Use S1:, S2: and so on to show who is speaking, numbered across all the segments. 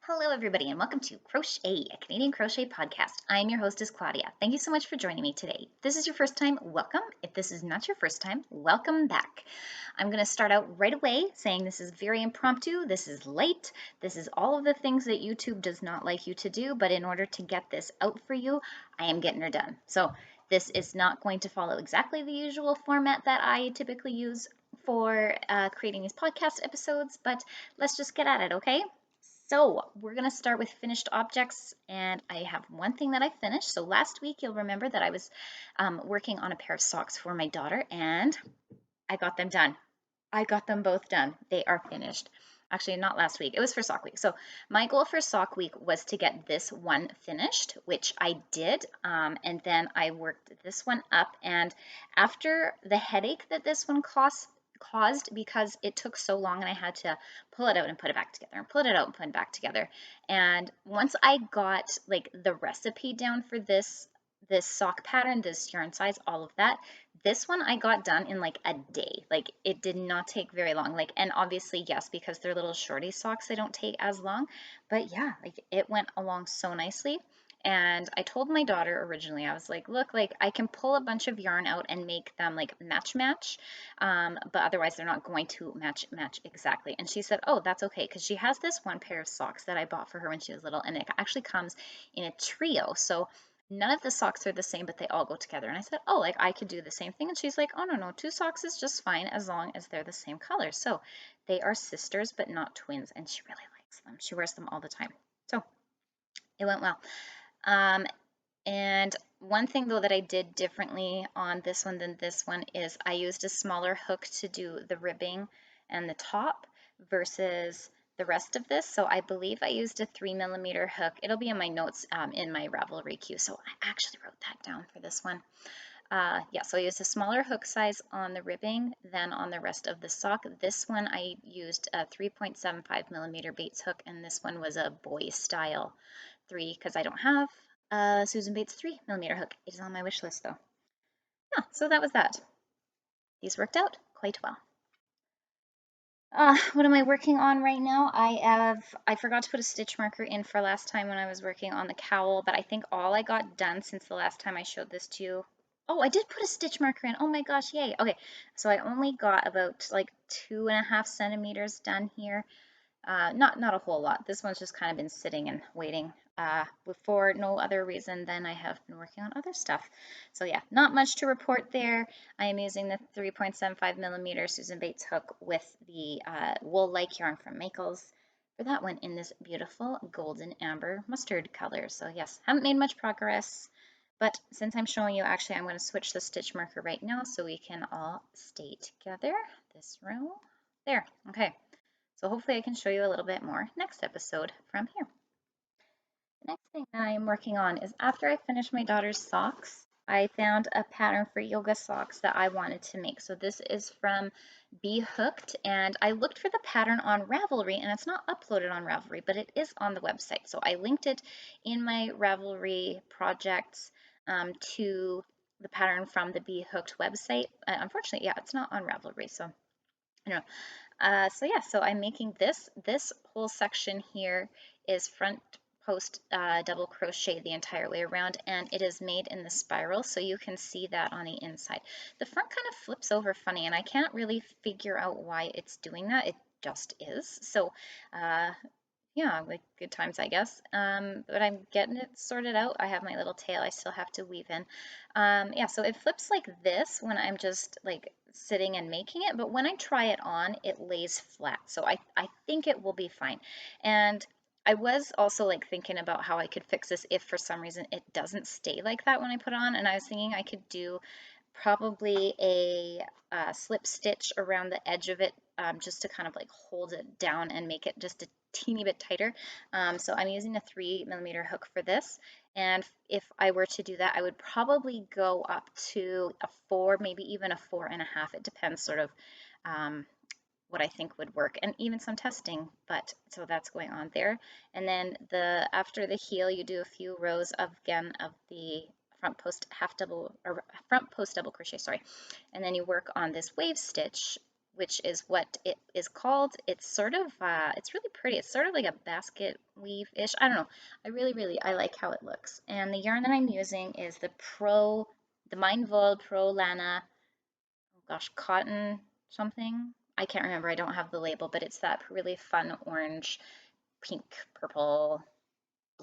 S1: Hello, everybody, and welcome to Crochet, a Canadian crochet podcast. I'm your hostess, Claudia. Thank you so much for joining me today. If this is your first time, welcome. If this is not your first time, welcome back. I'm going to start out right away saying this is very impromptu, this is late, this is all of the things that YouTube does not like you to do, but in order to get this out for you, I am getting her done. So this is not going to follow exactly the usual format that I typically use for creating these podcast episodes, but let's just get at it, okay? So we're going to start with finished objects, and I have one thing that I finished. So last week, you'll remember that I was working on a pair of socks for my daughter, and I got them done. I got them both done. They are finished. Actually, not last week. It was for sock week. So my goal for sock week was to get this one finished, which I did. And then I worked this one up. And after the headache that this one caused because it took so long and I had to pull it out and put it back together and pull it out and put it back together. And once I got like the recipe down for this sock pattern, this yarn size, all of that, this one I got done in like a day. Like it did not take very long. Like, and obviously, yes, because they're little shorty socks, they don't take as long. But yeah, like it went along so nicely. And I told my daughter originally, I was like, look, like I can pull a bunch of yarn out and make them like match, but otherwise they're not going to match exactly. And she said, oh, that's okay, because she has this one pair of socks that I bought for her when she was little, and it actually comes in a trio. So none of the socks are the same, but they all go together. And I said, oh, like I could do the same thing. And she's like, oh, no, two socks is just fine as long as they're the same color. So they are sisters, but not twins. And she really likes them. She wears them all the time. So it went well. And one thing though that I did differently on this one than this one is I used a smaller hook to do the ribbing and the top versus the rest of this. So I believe I used a 3mm hook. It'll be in my notes in my Ravelry queue. So I actually wrote that down for this one. Yeah, so I used a smaller hook size on the ribbing than on the rest of the sock. This one I used a 3.75mm Bates hook, and this one was a boy style 3 because I don't have a Susan Bates 3mm hook. It is on my wish list though. Yeah, so that was that. These worked out quite well. What am I working on right now? I forgot to put a stitch marker in for last time when I was working on the cowl, but I think all I got done since the last time I showed this to you. Oh, I did put a stitch marker in. Oh my gosh, yay. Okay, so I only got about like 2.5 centimeters done here. Not a whole lot. This one's just kind of been sitting and waiting for no other reason than I have been working on other stuff. So yeah, not much to report there. I am using the 3.75mm Susan Bates hook with the wool-like yarn from Michaels for that one in this beautiful golden amber mustard color. So yes, haven't made much progress, but since I'm showing you, actually I'm going to switch the stitch marker right now so we can all stay together. This row. There, okay. So hopefully I can show you a little bit more next episode from here. The next thing that I'm working on is after I finished my daughter's socks, I found a pattern for yoga socks that I wanted to make. So this is from Be Hooked, and I looked for the pattern on Ravelry, and it's not uploaded on Ravelry, but it is on the website. So I linked it in my Ravelry projects to the pattern from the Be Hooked website. Unfortunately, yeah, it's not on Ravelry, so I don't know. So yeah, so I'm making this whole section here is front post double crochet the entire way around, and it is made in the spiral, so you can see that on the inside. The front kind of flips over funny, and I can't really figure out why it's doing that. It just is. So yeah, like good times, I guess. But I'm getting it sorted out. I have my little tail I still have to weave in. Yeah, so it flips like this when I'm just like sitting and making it, but when I try it on, it lays flat. So I think it will be fine. And I was also like thinking about how I could fix this if for some reason it doesn't stay like that when I put it on. And I was thinking I could do probably a slip stitch around the edge of it just to kind of like hold it down and make it just a teeny bit tighter. So I'm using a 3mm hook for this, and if I were to do that, I would probably go up to a 4, maybe even a 4.5. It depends sort of what I think would work, and even some testing, but so that's going on there. And then after the heel, you do a few rows of the front post double crochet, sorry, and then you work on this wave stitch which is what it is called. It's sort of, it's really pretty. It's sort of like a basket weave-ish. I don't know. I like how it looks. And the yarn that I'm using is the Mindvol Pro Lana, oh gosh, cotton something. I can't remember. I don't have the label, but it's that really fun orange, pink, purple,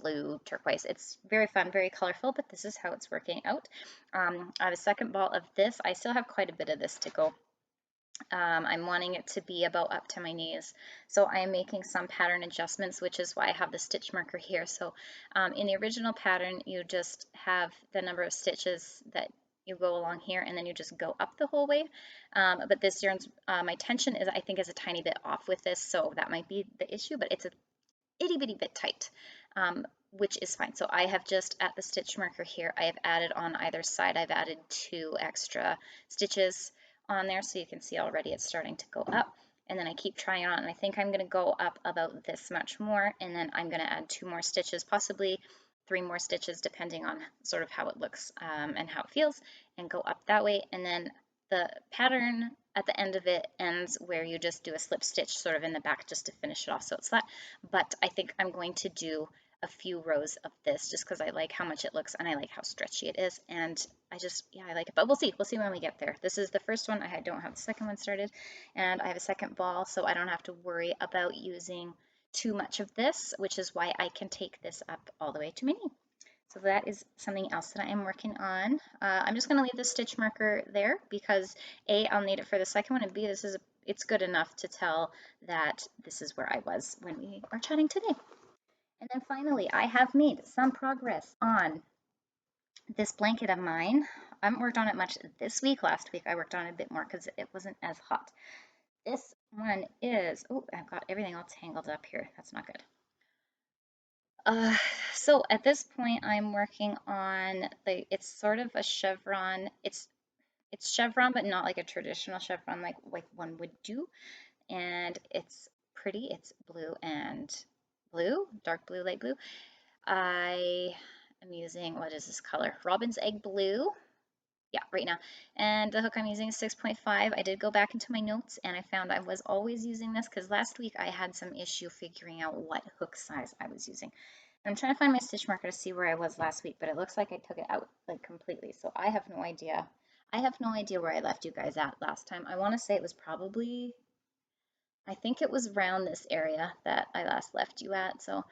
S1: blue, turquoise. It's very fun, very colorful, but this is how it's working out. I have a second ball of this. I still have quite a bit of this to go. I'm wanting it to be about up to my knees. So I am making some pattern adjustments, which is why I have the stitch marker here. So in the original pattern, you just have the number of stitches that you go along here, and then you just go up the whole way. But this yarn's, my tension is, I think, is a tiny bit off with this, so that might be the issue, but it's a itty bitty bit tight, which is fine. So I have just at the stitch marker here, I have added on either side, I've added 2 extra stitches on there, so you can see already it's starting to go up. And then I keep trying on, and I think I'm going to go up about this much more, and then I'm going to add 2 more stitches, possibly 3 more stitches, depending on sort of how it looks and how it feels, and go up that way. And then the pattern at the end of it ends where you just do a slip stitch sort of in the back just to finish it off so it's flat. But I think I'm going to do a few rows of this just because I like how much it looks and I like how stretchy it is, and yeah, I like it. But we'll see when we get there. This is the first one. I don't have the second one started, and I have a second ball, so I don't have to worry about using too much of this, which is why I can take this up all the way to my knee. So that is something else that I am working on. I'm just going to leave the stitch marker there because A, I'll need it for the second one, and B, it's good enough to tell that this is where I was when we are chatting today. And then finally, I have made some progress on this blanket of mine. I haven't worked on it much this week. Last week I worked on it a bit more because it wasn't as hot. This one is, oh, I've got everything all tangled up here. That's not good. So at this point, I'm working on it's sort of a chevron. It's chevron, but not like a traditional chevron like one would do. And it's pretty. It's blue and blue, dark blue, light blue. I am using, what is this color? Robin's Egg Blue. Yeah, right now. And the hook I'm using is 6.5. I did go back into my notes and I found I was always using this because last week I had some issue figuring out what hook size I was using. I'm trying to find my stitch marker to see where I was last week, but it looks like I took it out like completely. So I have no idea. I have no idea where I left you guys at last time. I want to say it was probably, I think it was around this area that I last left you at. So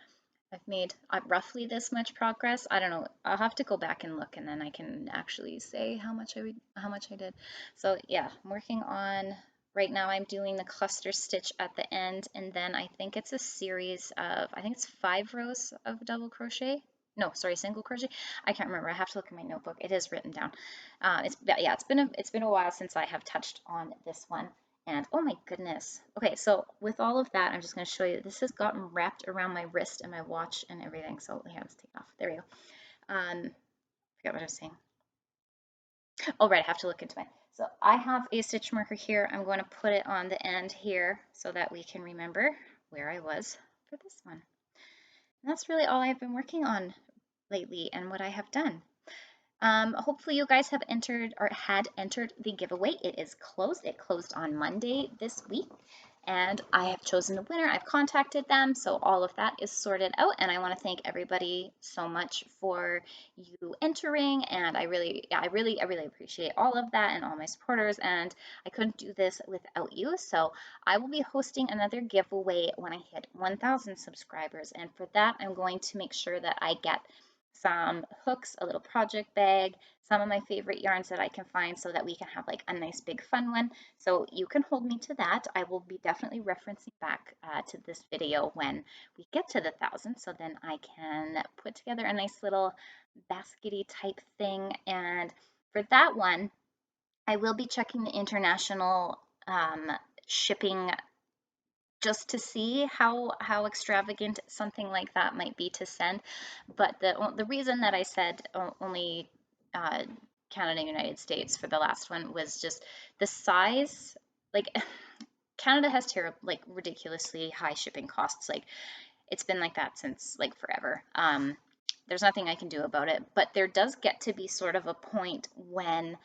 S1: I've made roughly this much progress. I don't know. I'll have to go back and look, and then I can actually say how much I did. So yeah, I'm working on right now. I'm doing the cluster stitch at the end, and then I think it's a series of, I think it's 5 rows of double crochet. No, sorry, single crochet. I can't remember. I have to look in my notebook. It is written down. It's been a while since I have touched on this one. And oh my goodness. Okay, so with all of that, I'm just going to show you, this has gotten wrapped around my wrist and my watch and everything. So yeah, let's take it off. There we go. Forget what I was saying. Oh, right, I have to look into it. So I have a stitch marker here. I'm going to put it on the end here so that we can remember where I was for this one. And that's really all I've been working on lately and what I have done. Hopefully you guys have entered or had entered the giveaway. It is closed. It closed on Monday this week, and I have chosen the winner. I've contacted them, so all of that is sorted out, and I want to thank everybody so much for you entering, and I really appreciate all of that and all my supporters, and I couldn't do this without you. So I will be hosting another giveaway when I hit 1,000 subscribers, and for that I'm going to make sure that I get some hooks, a little project bag, some of my favorite yarns that I can find so that we can have like a nice big fun one. So you can hold me to that. I will be definitely referencing back to this video when we get to the 1,000. So then I can put together a nice little baskety type thing. And for that one, I will be checking the international shipping just to see how extravagant something like that might be to send. But the reason that I said only Canada and United States for the last one was just the size. Like Canada has like ridiculously high shipping costs. Like it's been like that since like forever. There's nothing I can do about it, but there does get to be sort of a point when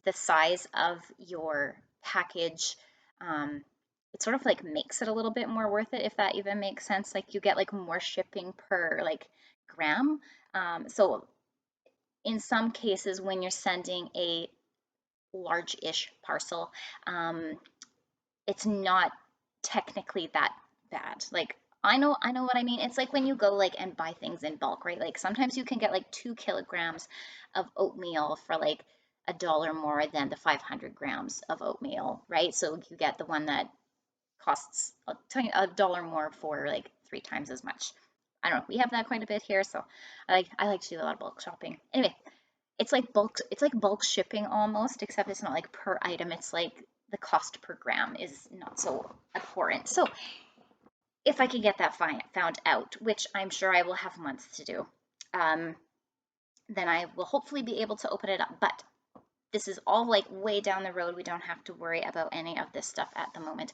S1: the size of your package it sort of like makes it a little bit more worth it, if that even makes sense. Like you get like more shipping per like gram. So in some cases, when you're sending a large-ish parcel, it's not technically that bad. Like I know what I mean. It's like when you go like and buy things in bulk, right? Like sometimes you can get like 2 kilograms of oatmeal for like $1 more than the 500 grams of oatmeal, right? So you get the one that costs $1 more for like 3 times as much. I don't know. We have that quite a bit here, so I like to do a lot of bulk shopping. Anyway, it's like bulk shipping almost, except it's not like per item. It's like the cost per gram is not so abhorrent. So if I can get that found out, which I'm sure I will have months to do, um, then I will hopefully be able to open it up. But this is all like way down the road. We don't have to worry about any of this stuff at the moment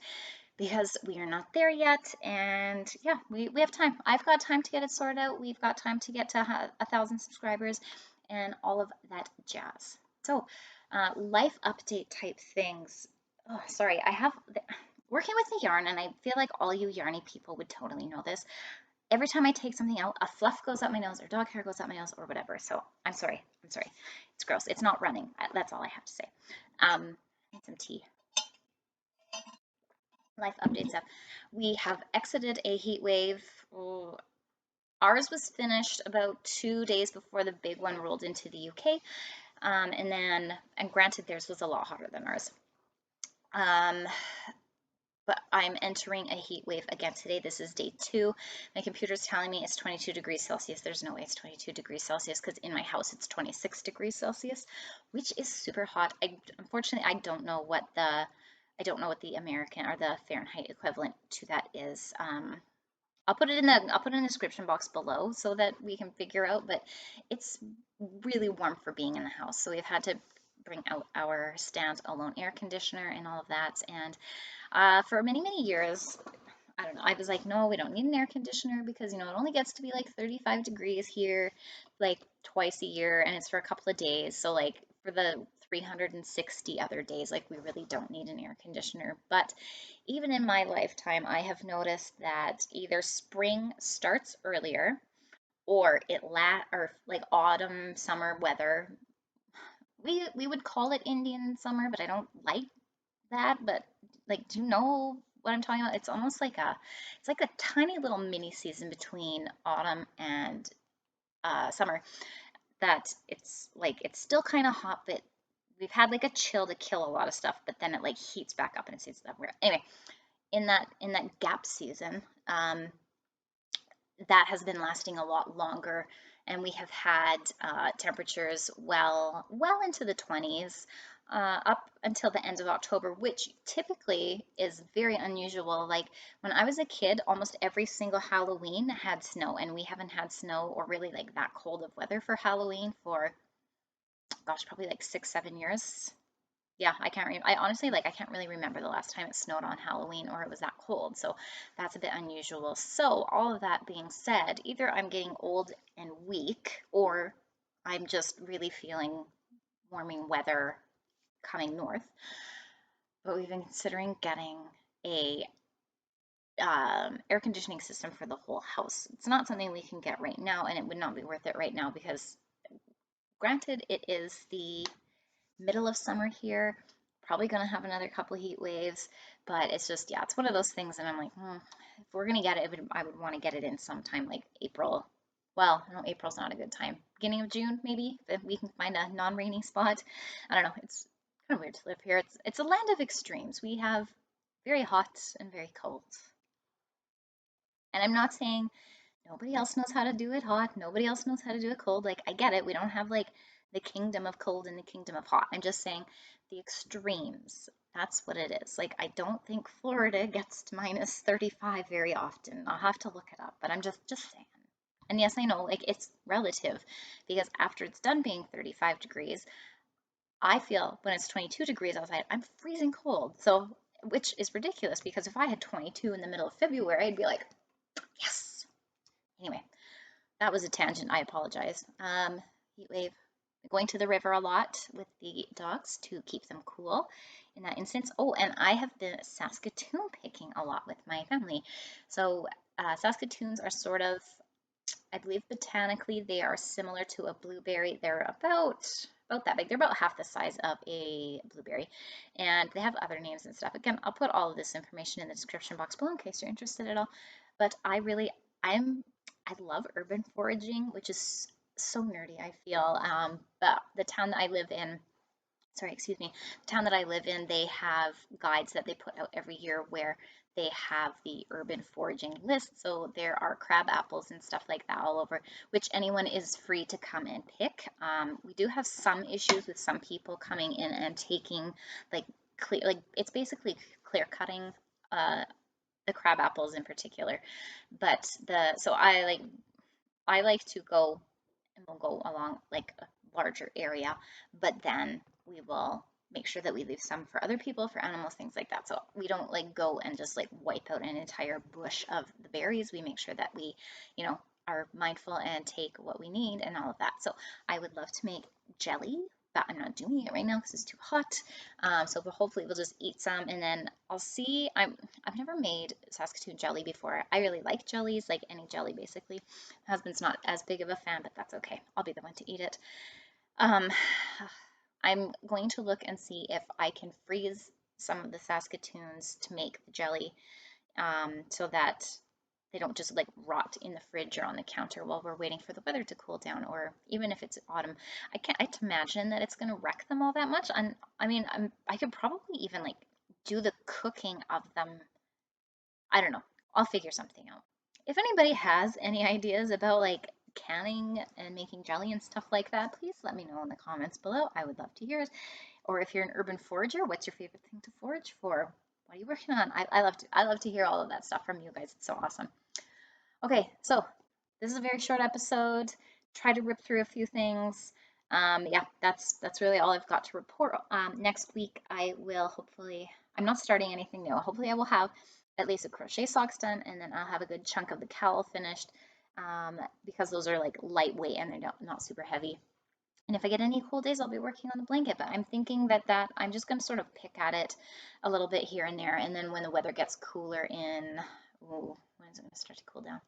S1: because we are not there yet. And yeah, we have time. I've got time to get it sorted out. We've got time to get to 1,000 subscribers and all of that jazz. So, life update type things. Oh, sorry, working with the yarn, and I feel like all you yarny people would totally know this. Every time I take something out, a fluff goes up my nose or dog hair goes up my nose or whatever. So I'm sorry. I'm sorry. It's gross. It's not running. That's all I have to say. Need some tea. Life updates up. We have exited a heat wave. Oh, ours was finished about 2 days before the big one rolled into the UK. And granted, theirs was a lot hotter than ours. But I'm entering a heat wave again today. This is day 2. My computer's telling me it's 22 degrees Celsius. There's no way it's 22 degrees Celsius because in my house it's 26 degrees Celsius, which is super hot. Unfortunately, I don't know what the American or the Fahrenheit equivalent to that is. I'll put it in the description box below so that we can figure out, but it's really warm for being in the house. So we've had to bring out our stand-alone air conditioner and all of that. And for many, many years, I don't know, I was like, no, we don't need an air conditioner because, it only gets to be like 35 degrees here like twice a year and it's for a couple of days. So like for the 360 other days, like we really don't need an air conditioner. But even in my lifetime, I have noticed that either spring starts earlier or or like autumn, summer weather. We would call it Indian summer, but I don't like that. But like, do you know what I'm talking about? It's like a tiny little mini season between autumn and summer. That it's still kind of hot, but we've had like a chill to kill a lot of stuff. But then it like heats back up and it's that weird. Anyway, in that gap season, that has been lasting a lot longer, and we have had temperatures well into the 20s up until the end of October, which typically is very unusual. Like when I was a kid, almost every single Halloween had snow, and we haven't had snow or really like that cold of weather for Halloween for, gosh, probably like 6-7 years. Yeah, I honestly, like, I can't really remember the last time it snowed on Halloween or it was that cold. So that's a bit unusual. So all of that being said, either I'm getting old and weak or I'm just really feeling warming weather coming north. But we've been considering getting a air conditioning system for the whole house. It's not something we can get right now, and it would not be worth it right now because, granted, it is the middle of summer here. Probably going to have another couple heat waves, but it's just, yeah, it's one of those things. And I'm like, if we're going to get it, I would want to get it in sometime like April. Well, no, April's not a good time. Beginning of June, maybe, if we can find a non-rainy spot. I don't know. It's kind of weird to live here. It's a land of extremes. We have very hot and very cold. And I'm not saying nobody else knows how to do it hot. Nobody else knows how to do it cold. Like, I get it. We don't have like the kingdom of cold and the kingdom of hot. I'm just saying the extremes. That's what it is. Like, I don't think Florida gets to minus 35 very often. I'll have to look it up, but I'm just saying. And yes, I know, like, it's relative because after it's done being 35 degrees, I feel when it's 22 degrees outside, I'm freezing cold. So, which is ridiculous because if I had 22 in the middle of February, I'd be like, yes. Anyway, that was a tangent. I apologize. Heat wave. going to the river a lot with the dogs to keep them cool in that instance. Oh, and I have been Saskatoon picking a lot with my family. So Saskatoons are sort of, I believe botanically they are similar to a blueberry. They're about that big. They're about half the size of a blueberry, and they have other names and stuff. Again, I'll put all of this information in the description box below in case you're interested at all. But I love urban foraging, which is so nerdy, I feel. But the town that I live in, sorry, excuse me, the town that I live in, they have guides that they put out every year where they have the urban foraging list. So there are crab apples and stuff like that all over, which anyone is free to come and pick. We do have some issues with some people coming in and taking like clear, like it's basically clear cutting the crab apples in particular. But so I like to go and we'll go along like a larger area, but then we will make sure that we leave some for other people, for animals, things like that. So we don't like go and just like wipe out an entire bush of the berries. We make sure that we, are mindful and take what we need and all of that. So I would love to make jelly, but I'm not doing it right now because it's too hot. So hopefully we'll just eat some and then I'll see. I've never made Saskatoon jelly before. I really like jellies, like any jelly basically. My husband's not as big of a fan, but that's okay. I'll be the one to eat it. Um, I'm going to look and see if I can freeze some of the Saskatoons to make the jelly, so that they don't just like rot in the fridge or on the counter while we're waiting for the weather to cool down, or even if it's autumn. I'd imagine that it's going to wreck them all that much. And I mean, I could probably even like do the cooking of them. I don't know. I'll figure something out. If anybody has any ideas about like canning and making jelly and stuff like that, please let me know in the comments below. I would love to hear it. Or if you're an urban forager, what's your favorite thing to forage for? What are you working on? I love to hear all of that stuff from you guys. It's so awesome. Okay, so this is a very short episode. Try to rip through a few things. Yeah, that's really all I've got to report. Next week I will hopefully, I'm not starting anything new. Hopefully I will have at least a crochet socks done, and then I'll have a good chunk of the cowl finished, because those are like lightweight and they're not super heavy. And if I get any cool days, I'll be working on the blanket. But I'm thinking that I'm just going to sort of pick at it a little bit here and there. And then when the weather gets cooler in, ooh, when is it going to start to cool down?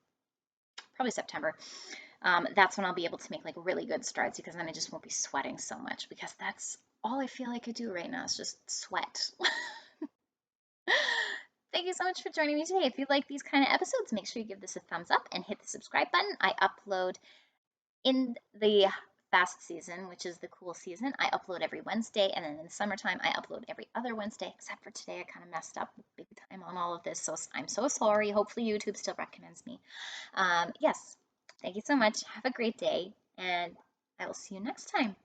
S1: Probably September. That's when I'll be able to make like really good strides, because then I just won't be sweating so much, because that's all I feel like I do right now is just sweat. Thank you so much for joining me today. If you like these kind of episodes, make sure you give this a thumbs up and hit the subscribe button. I upload in the fast season, which is the cool season. I upload every Wednesday, and then in the summertime, I upload every other Wednesday, except for today. I kind of messed up big time on all of this, so I'm so sorry. Hopefully YouTube still recommends me. Yes, thank you so much. Have a great day, and I will see you next time.